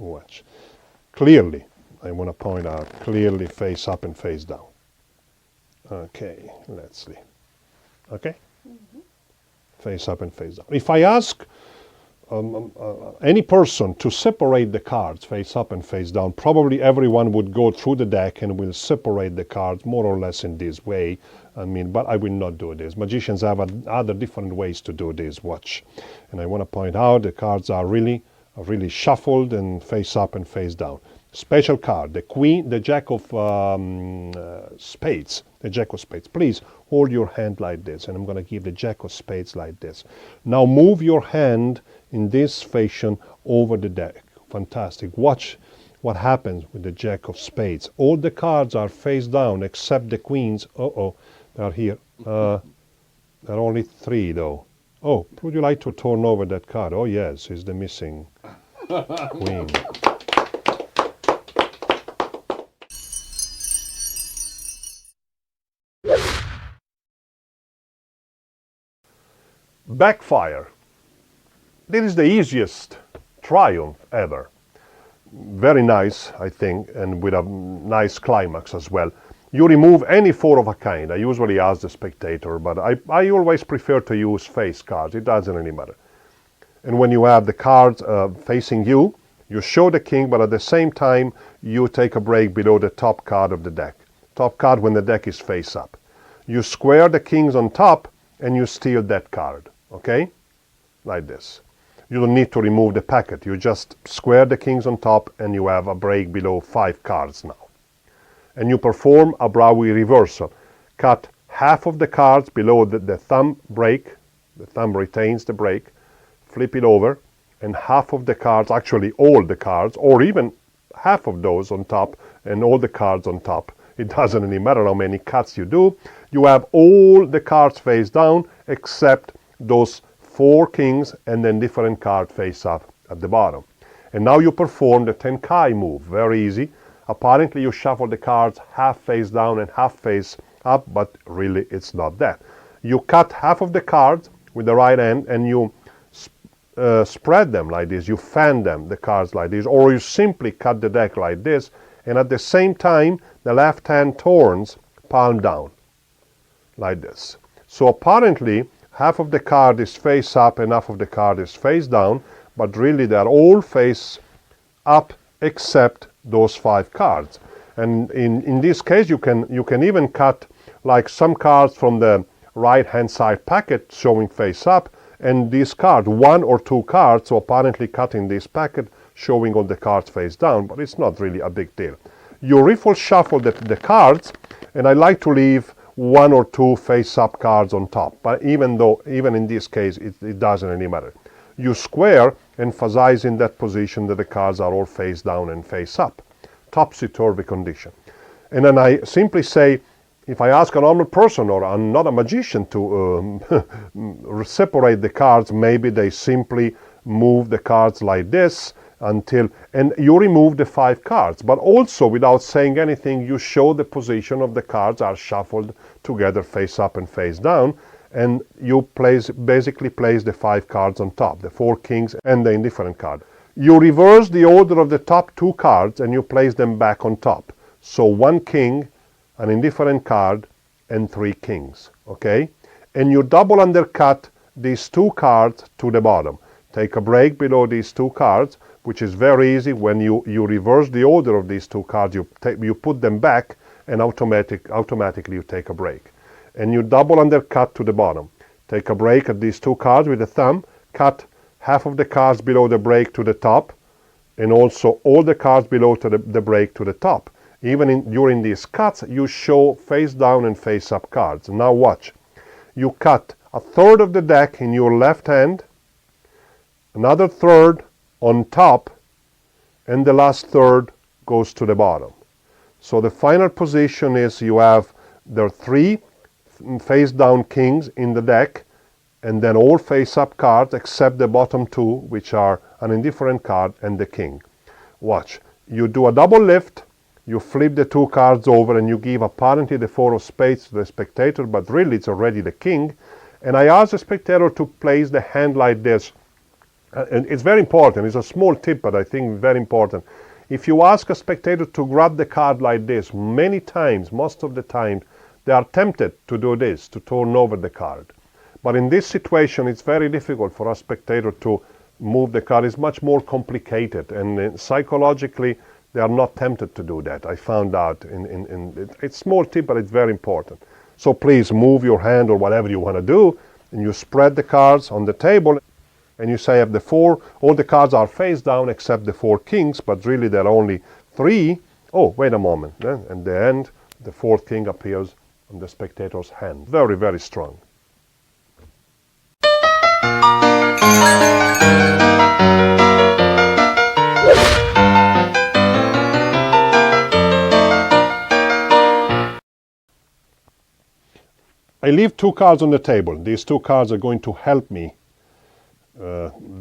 Watch. Clearly, I want to point out, clearly face up and face down. Okay, let's see. Okay? Face up and face down. If I ask any person to separate the cards face up and face down, probably everyone would go through the deck and will separate the cards more or less in this way. I mean, but I will not do this. Magicians have other different ways to do this. Watch. And I want to point out the cards are really shuffled and face up and face down. Special card, the Queen, the Jack of Spades. The Jack of Spades. Please hold your hand like this, and I'm going to give the Jack of Spades like this. Now move your hand in this fashion over the deck. Fantastic. Watch what happens with the Jack of Spades. All the cards are face down except the queens. They're here. There are only 3 though. Oh, would you like to turn over that card? Oh yes, it's the missing queen. Backfire. This is the easiest triumph ever. Very nice, I think, and with a nice climax as well. You remove any 4 of a kind. I usually ask the spectator, but I always prefer to use face cards. It doesn't really matter. And when you have the cards facing you, you show the king, but at the same time, you take a break below the top card of the deck. Top card when the deck is face up. You square the kings on top, and you steal that card. Okay? Like this. You don't need to remove the packet. You just square the kings on top, and you have a break below 5 cards now. And you perform a Braui reversal. Cut half of the cards below the thumb break. The thumb retains the break. Flip it over, and half of the cards, actually all the cards, or even half of those on top, and all the cards on top. It doesn't really matter how many cuts you do. You have all the cards face down, except those 4 kings, and then different card face up at the bottom. And now you perform the Tenkai move. Very easy. Apparently you shuffle the cards half face down and half face up, but really it's not that. You cut half of the cards with the right hand, and you spread them like this. You fan them, the cards like this, or you simply cut the deck like this, and at the same time the left hand turns palm down like this. So apparently half of the card is face up and half of the card is face down, but really they're all face up except those 5 cards. And in this case you can even cut like some cards from the right hand side packet showing face up, and this card, 1 or 2 cards, so apparently cutting this packet showing all the cards face down, but it's not really a big deal. You riffle shuffle the cards, and I like to leave 1 or 2 face up cards on top, but even in this case it doesn't really matter. You square, emphasizing that position that the cards are all face down and face up. Topsy-turvy condition. And then I simply say, if I ask a normal person or I'm not a magician to separate the cards, maybe they simply move the cards like this until, and you remove the 5 cards, but also without saying anything, you show the position of the cards are shuffled together face up and face down, and you basically place the 5 cards on top, the 4 kings and the indifferent card. You reverse the order of the top 2 cards and you place them back on top. So 1 king, an indifferent card, and 3 kings, okay? And you double undercut these 2 cards to the bottom. Take a break below these 2 cards, which is very easy. When you reverse the order of these 2 cards, you put them back, and automatically you take a break. And you double undercut to the bottom. Take a break at these 2 cards with the thumb, cut half of the cards below the break to the top, and also all the cards below to the break to the top. Even during these cuts, you show face down and face up cards. Now watch. You cut a third of the deck in your left hand, another third on top, and the last third goes to the bottom. So the final position is there are 3 face down kings in the deck, and then all face up cards except the bottom 2, which are an indifferent card and the king. Watch. You do a double lift. You flip the 2 cards over, and you give apparently the 4 of spades to the spectator, but really it's already the king. And I ask the spectator to place the hand like this And it's very important. It's a small tip, but I think very important. If you ask a spectator to grab the card like this, many times, most of the time, they are tempted to do this, to turn over the card. But in this situation, it's very difficult for a spectator to move the card. It's much more complicated, and psychologically, they are not tempted to do that. I found out. It's a small tip, but it's very important. So please move your hand or whatever you want to do, and you spread the cards on the table, and you say, of the four, all the cards are face down except the 4 kings, but really there are only 3. Oh, wait a moment. At the end, the 4th king appears on the spectator's hand. Very, very strong. I leave 2 cards on the table. These 2 cards are going to help me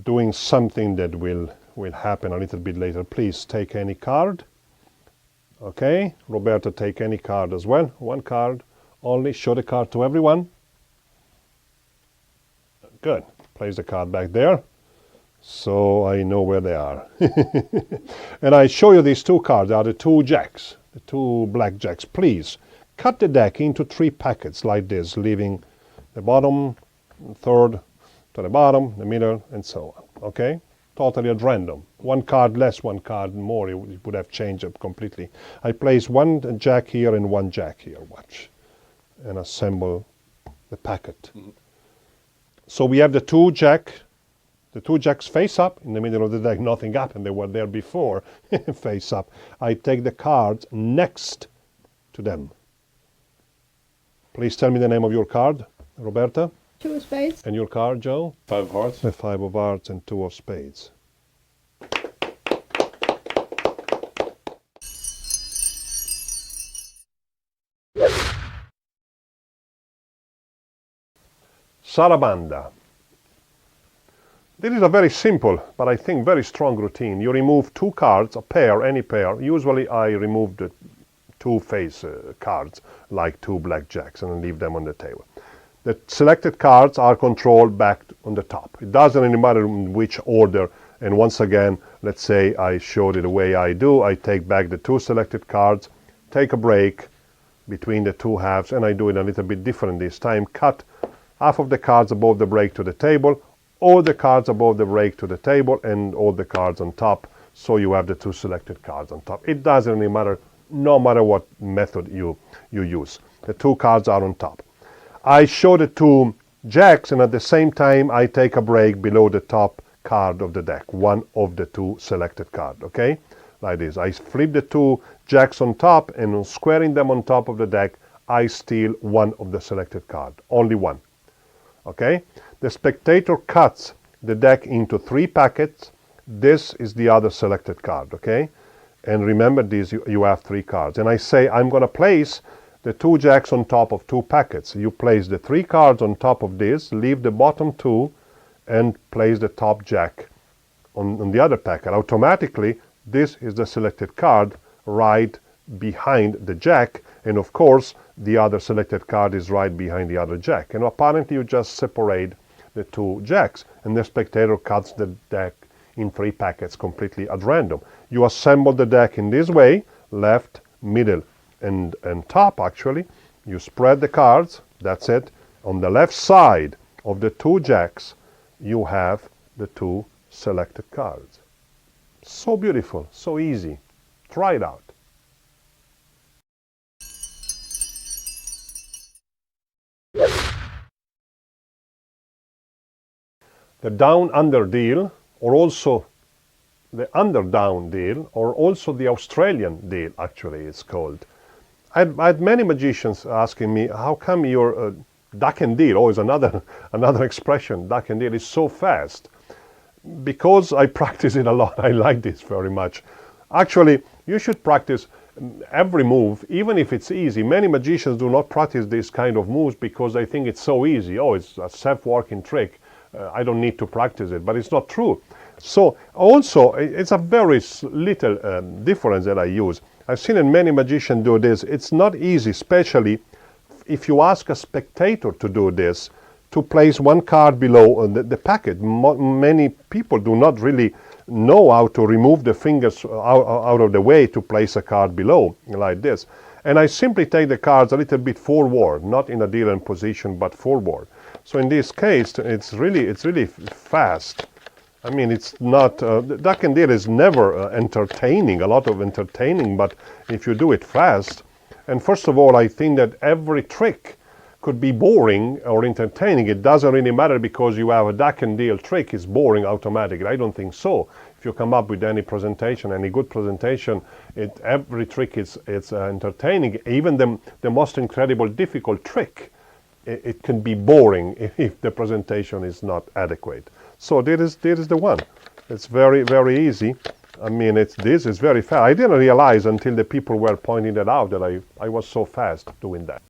doing something that will happen a little bit later. Please take any card. Okay, Roberta, take any card as well. 1 card only. Show the card to everyone. Good. Place the card back there so I know where they are. And I show you these 2 cards. They are the 2 jacks, the 2 black jacks. Please cut the deck into 3 packets like this, leaving the bottom, 3rd to the bottom, the middle, and so on. Okay? Totally at random. 1 card less, 1 card more, it would have changed up completely. I place 1 jack here and 1 jack here. Watch. And assemble the packet. So we have the 2 jacks face up in the middle of the deck. Nothing happened. They were there before. Face up. I take the cards next to them. Please tell me the name of your card, Roberta. 2 of spades. And your card, Joe? 5 of hearts. The 5 of hearts and 2 of spades. Sarabanda. This is a very simple, but I think very strong routine. You remove 2 cards, a pair, any pair. Usually I remove the 2 face cards, like 2 blackjacks, and leave them on the table. The selected cards are controlled back on the top. It doesn't really matter in which order. And once again, let's say I showed it the way I do. I take back the 2 selected cards, take a break between the 2 halves, and I do it a little bit different this time. Cut half of the cards above the break to the table, all the cards above the break to the table, and all the cards on top, so you have the 2 selected cards on top. It doesn't really matter, no matter what method you use. The 2 cards are on top. I show the 2 jacks, and at the same time I take a break below the top card of the deck, one of the 2 selected cards, okay? Like this. I flip the 2 jacks on top, and on squaring them on top of the deck, I steal one of the selected card, only one, okay? The spectator cuts the deck into 3 packets. This is the other selected card, okay? And remember this, you have 3 cards. And I say, I'm going to place the 2 jacks on top of 2 packets. You place the 3 cards on top of this, leave the bottom 2, and place the top jack on the other packet. Automatically, this is the selected card right behind the jack, and of course, the other selected card is right behind the other jack. And apparently, you just separate the 2 jacks, and the spectator cuts the deck in 3 packets completely at random. You assemble the deck in this way, left, middle, and top actually. You spread the cards, that's it. On the left side of the 2 jacks, you have the 2 selected cards. So beautiful, so easy. Try it out. The down-under deal, or also the under-down deal, or also the Australian deal, actually it's called. I had many magicians asking me, how come your duck and deal, always another expression, duck and deal is so fast? Because I practice it a lot. I like this very much. Actually, you should practice every move, even if it's easy. Many magicians do not practice this kind of moves because they think it's so easy. Oh, it's a self-working trick. I don't need to practice it, but it's not true. So also, it's a very little difference that I use. I've seen many magicians do this. It's not easy, especially if you ask a spectator to do this, to place one card below the packet. Many people do not really know how to remove the fingers out of the way to place a card below, like this. And I simply take the cards a little bit forward, not in a dealing position, but forward. So in this case, it's really fast. I mean, it's not, duck and deal is never entertaining, a lot of entertaining, but if you do it fast, and first of all, I think that every trick could be boring or entertaining. It doesn't really matter because you have a duck and deal trick, it's boring automatically. I don't think so. If you come up with any presentation, any good presentation, every trick is entertaining. Even the most incredible difficult trick, it can be boring if the presentation is not adequate. So there is the one. It's very, very easy. I mean, this is very fast. I didn't realize until the people were pointing that out that I was so fast doing that.